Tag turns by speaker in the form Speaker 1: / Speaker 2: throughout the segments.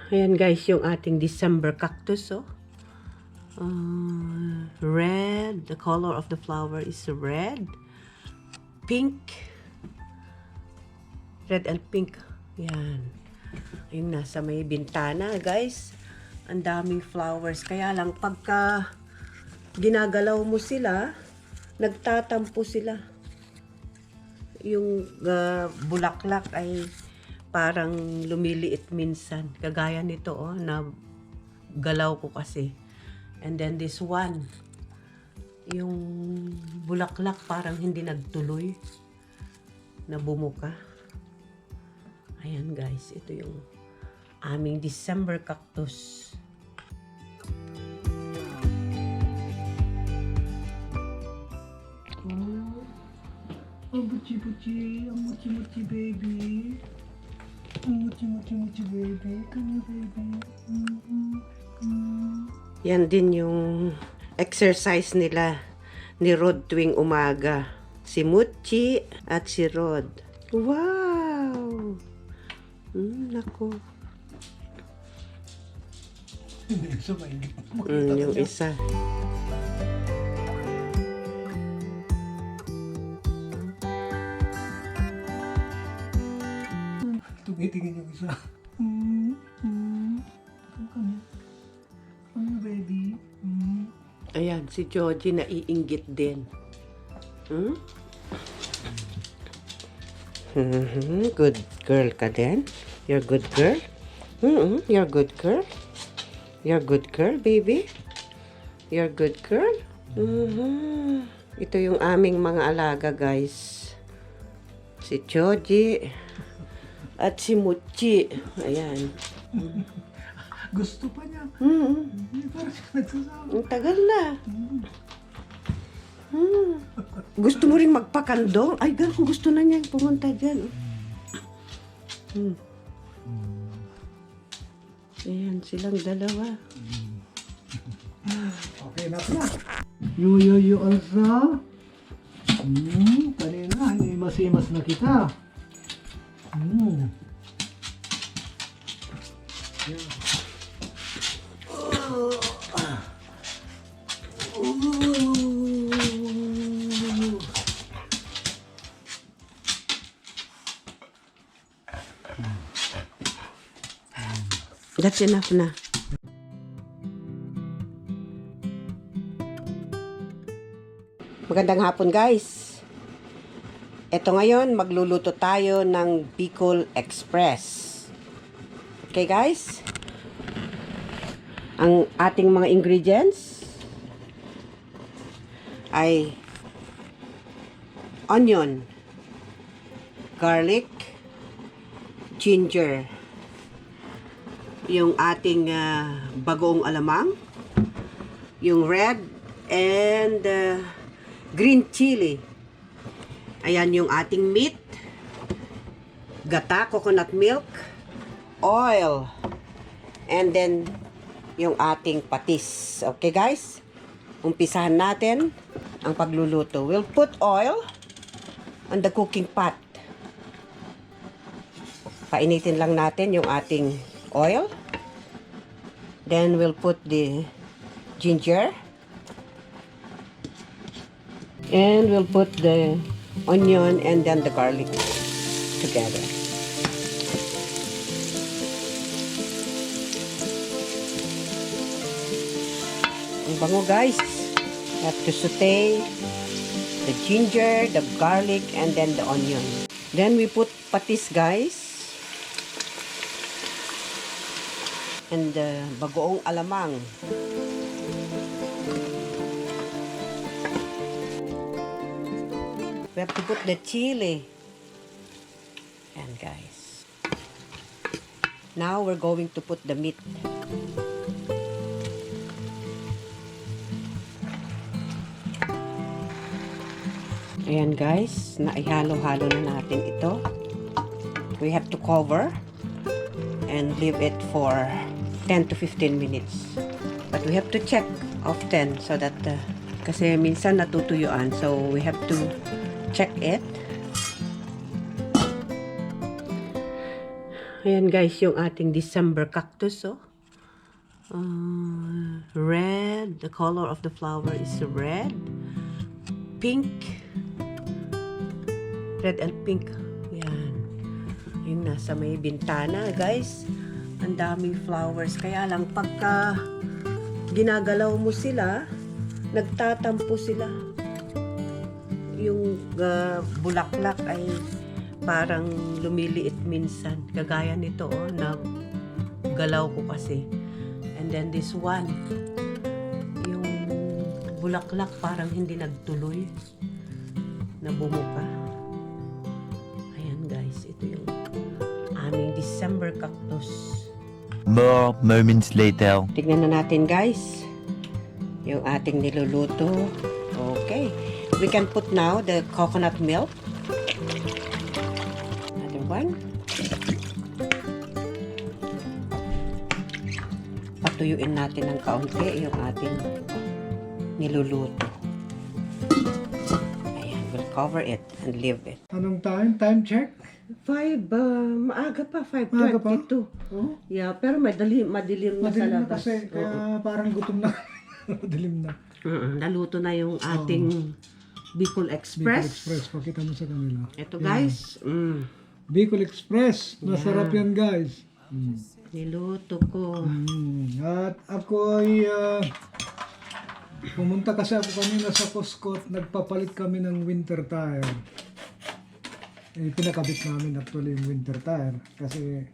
Speaker 1: Ayan guys, yung ating December cactus, oh. Red. The color of the flower is red. Pink. Red and pink. Yan. Yung nasa may bintana, guys. Ang daming flowers. Kaya lang, pagka ginagalaw mo sila, nagtatampo sila. Yung bulaklak ay parang lumiliit minsan. Kagaya nito, oh, na galaw ko kasi. And then this one, yung bulaklak parang hindi nagtuloy na bumuka. Ayan guys, ito yung aming December cactus.
Speaker 2: Ang buchi-buchi, ang muchi-muchi baby. Ang muchi-muchi baby. Come here baby.
Speaker 1: Yan din yung exercise nila ni Rod tuwing umaga. Si Moochi at si Rod. Wow! Naku. Yung isa.
Speaker 2: Tumitingin yung isa. Ano baby?
Speaker 1: Ayan, si Choji naiinggit din. Good girl ka din. You're good girl. You're good girl. You're good girl, baby. You're good girl. Ito yung aming mga alaga, guys. Si Choji at si Moochi. Ayan.
Speaker 2: Gusto pa niya. Parang siya nagsasabi.
Speaker 1: Ang tagal na. Gusto mo rin magpakandong? Ay, gusto na niya pumunta dyan. Ayan, silang dalawa.
Speaker 2: Okay na pala. Yo Alsa. Kanina, hindi masimas na kita.
Speaker 1: That's enough na. Magandang hapon, guys. Ito ngayon, magluluto tayo ng Bicol Express. Okay, guys? Ang ating mga ingredients ay onion, garlic, ginger, yung ating bagoong alamang, yung red and green chili. Ayan yung ating meat, gata, coconut milk, oil, and then yung ating patis. Okay guys? Umpisahan natin ang pagluluto. We'll put oil on the cooking pot. Painitin lang natin yung ating oil. Then we'll put the ginger. And we'll put the onion and then the garlic together. Ang bango, guys. You have to saute the ginger, the garlic, and then the onion. Then we put patis, guys. And the bagoong alamang. We have to put the chili. And guys. Now we're going to put the meat. Ayan guys, naihalo-halo na natin ito. We have to cover and leave it for 10 to 15 minutes. But we have to check often so that kasi minsan natutuyuan, so we have to check it. Ayan guys, yung ating December cactus, oh. Red. The color of the flower is red. Pink. Red and pink. Ayan. Yung nasa may bintana, guys. Ang daming flowers. Kaya lang, pagka ginagalaw mo sila, nagtatampo sila. Yung bulaklak ay parang lumiliit minsan. Kagaya nito, oh, naggalaw ko kasi. And then this one, yung bulaklak parang hindi nagtuloy na bumuka. Ayan guys, ito yung aming December cactus.
Speaker 3: More moments later.
Speaker 1: Tignan na natin guys, yung ating niluluto. Okay, we can put now the coconut milk. Another one. Patuyuin natin ng kaunti yung ating niluluto. Ayan, we'll cover it and leave it.
Speaker 2: Anong time? Time check?
Speaker 1: 5, maaga pa,
Speaker 2: Maaga pa?
Speaker 1: 5:22.
Speaker 2: Oh,
Speaker 1: Yeah, pero madilim na sa
Speaker 2: madilim na
Speaker 1: labas.
Speaker 2: kasi. Kaya parang gutom na. Madilim na.
Speaker 1: Naluto na yung ating Bicol Express.
Speaker 2: Bicol Express. Pakita mo sa kanila.
Speaker 1: Ito guys,
Speaker 2: Bicol Express. Masarap yan guys.
Speaker 1: niluto ko.
Speaker 2: At ako ay pumunta kasi ako kanina sa Costco at nagpapalit kami ng winter tire. Eh, pinakabit namin actually yung winter tire kasi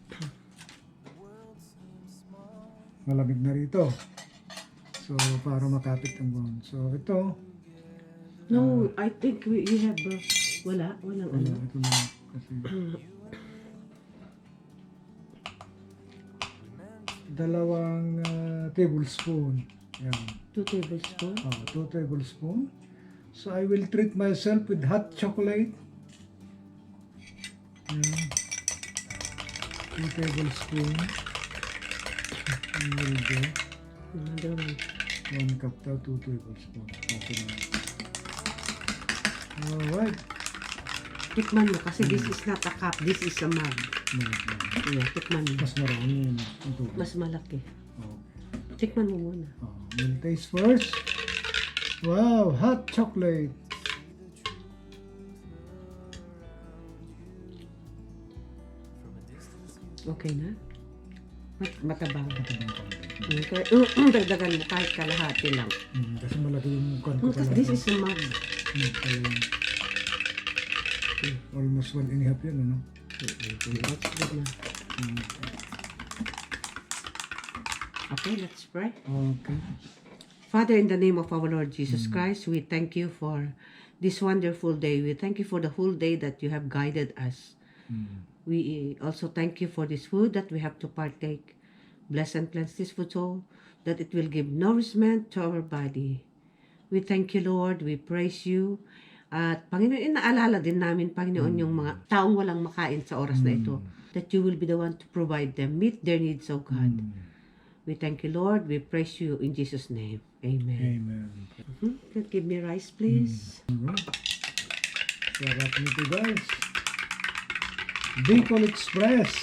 Speaker 2: malamig na rito. So, para makapit ang buwan. So, ito.
Speaker 1: No, I think you have, walang
Speaker 2: Wala,
Speaker 1: ano.
Speaker 2: ito na. Kasi, dalawang tablespoon. Yan.
Speaker 1: 2 tablespoons.
Speaker 2: 2 tablespoon. So, I will treat myself with hot chocolate. Yan. 2 tablespoon. And will do.
Speaker 1: Another one.
Speaker 2: 1 cup daw, 2 tablespoon. Okay na. Alright.
Speaker 1: Tikman mo kasi this is not a cup, this is a mug. Yeah, tikman mo.
Speaker 2: Mas marami yun. Ito.
Speaker 1: Mas malaki.
Speaker 2: Okay.
Speaker 1: Tikman mo muna.
Speaker 2: We'll taste first. Wow, hot chocolate.
Speaker 1: Okay na? Matabang.
Speaker 2: Matabang pa.
Speaker 1: Okay. Dagdagan mo kahit kalahati lang.
Speaker 2: Kasi malaki yung mukhan ko
Speaker 1: Because
Speaker 2: pala.
Speaker 1: this is a mug.
Speaker 2: Almost 1 and a half yan, ano?
Speaker 1: That's good na. Okay, let's pray.
Speaker 2: Okay.
Speaker 1: Father, in the name of our Lord Jesus Christ, we thank you for this wonderful day. We thank you for the whole day that you have guided us. We also thank you for this food that we have to partake. Bless and cleanse this food so that it will give nourishment to our body. We thank you, Lord. We praise you. At Panginoon, inaalala din namin, Panginoon, yung mga taong walang makain sa oras na ito. That you will be the one to provide them, meet their needs, O God. We thank you, Lord. We praise you in Jesus' name. Amen.
Speaker 2: Amen.
Speaker 1: Give me rice, please.
Speaker 2: Alright. Sarap nito, guys. Bicol Express.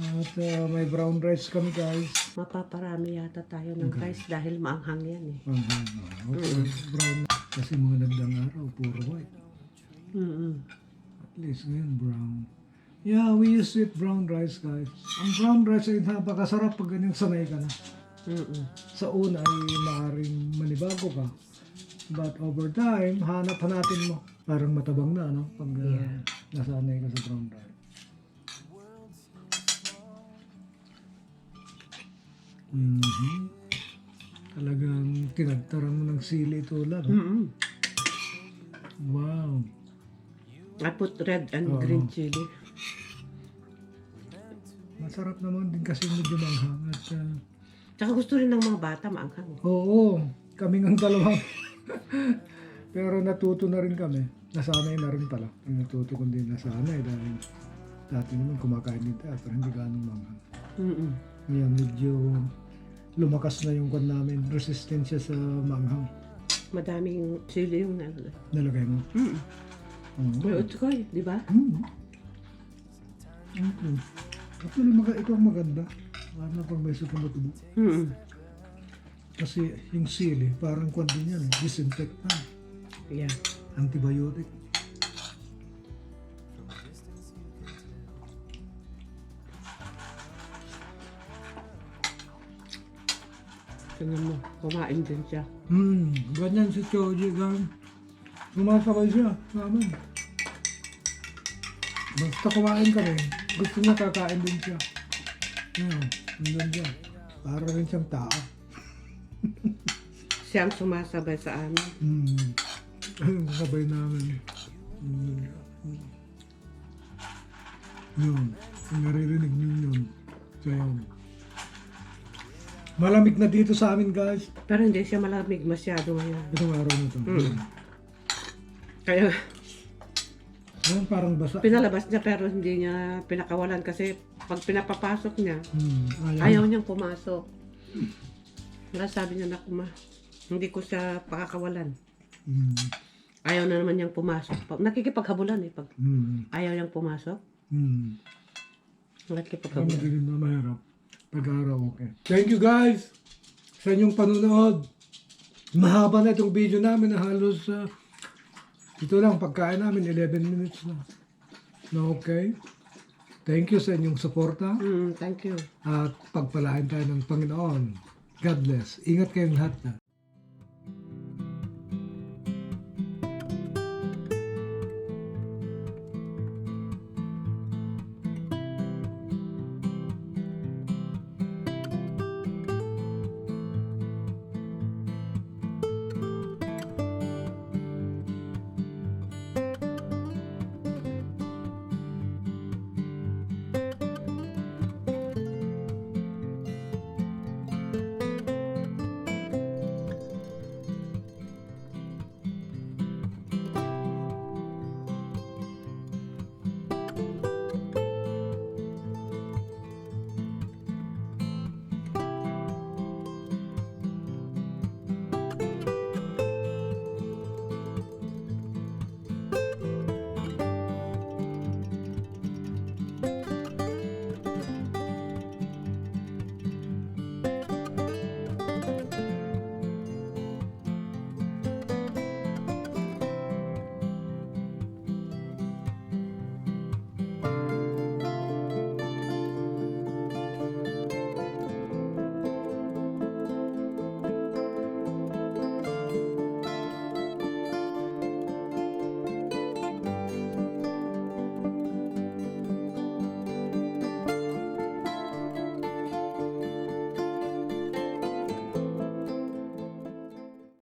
Speaker 2: At may brown rice kami, guys.
Speaker 1: Mapaparami yata tayo ng rice dahil maanghang yan eh.
Speaker 2: Okay. Brown. Kasi mga nagdang araw, puro white. At least ngayon, brown. Yeah, we use it brown rice, guys. Ang brown rice ay napakasarap pag ganyan sanay ka na. Sa una ay maaaring manibago ka. But over time, hanap-hanapin mo. Parang matabang na, no? Pag nasanay ka sa brown rice. Talagang tinagtaran mo ng sili ito lang. Wow.
Speaker 1: I put red and green chili.
Speaker 2: Masarap naman din kasi medyo manghang. At,
Speaker 1: Tsaka gusto rin ng mga bata maanghang.
Speaker 2: oo, kami ng dalawa. Pero natuto na rin kami. Nasanay na rin pala. Natuto kundi nasanay dahil dati naman kumakain din tayo pero hindi ganong manghang. Ngayon medyo lumakas na yung kwan namin. Resistensya sa manghang.
Speaker 1: Madaming chili yung
Speaker 2: Nalagay mo?
Speaker 1: Pero it's good, di ba?
Speaker 2: Okay. Actually, ito ang maganda. Parang pag may suka matubo. Kasi yung sili, parang kwan din yan. Disinfectant.
Speaker 1: Yeah.
Speaker 2: Antibiotic.
Speaker 1: Tingnan mo, kumain din siya.
Speaker 2: Ganyan si Choji, gan. Sumasabay siya sa amin. Basta kumain kami, gusto niya kakain din siya. Yan, hanggang dyan. Para rin siyang tao.
Speaker 1: Siyang sumasabay sa amin.
Speaker 2: Ayun, sabay namin. Yun, yung naririnig niyo yun. So yun. Malamig na dito sa amin, guys.
Speaker 1: Pero hindi siya malamig masyado ngayon.
Speaker 2: Itong araw na ito.
Speaker 1: Kaya
Speaker 2: Ayun, parang basa.
Speaker 1: pinalabas niya pero hindi niya pinakawalan kasi pag pinapapasok niya, ayaw niyang pumasok. Kaya sabi niya na hindi ko siya pakakawalan. Ayaw na naman niyang pumasok. Nakikipaghabulan eh. Pag ayaw niyang pumasok,
Speaker 2: Kami
Speaker 1: nakikipaghabulan.
Speaker 2: din na mahirap. Pag-araw, okay. Thank you, guys, sa inyong panunood. Mahaba na itong video namin na halos ito lang, pagkain namin 11 minutes na. Okay. Thank you sa inyong suporta.
Speaker 1: Thank you.
Speaker 2: At pagpalain tayo ng Panginoon. God bless. Ingat kayong lahat na.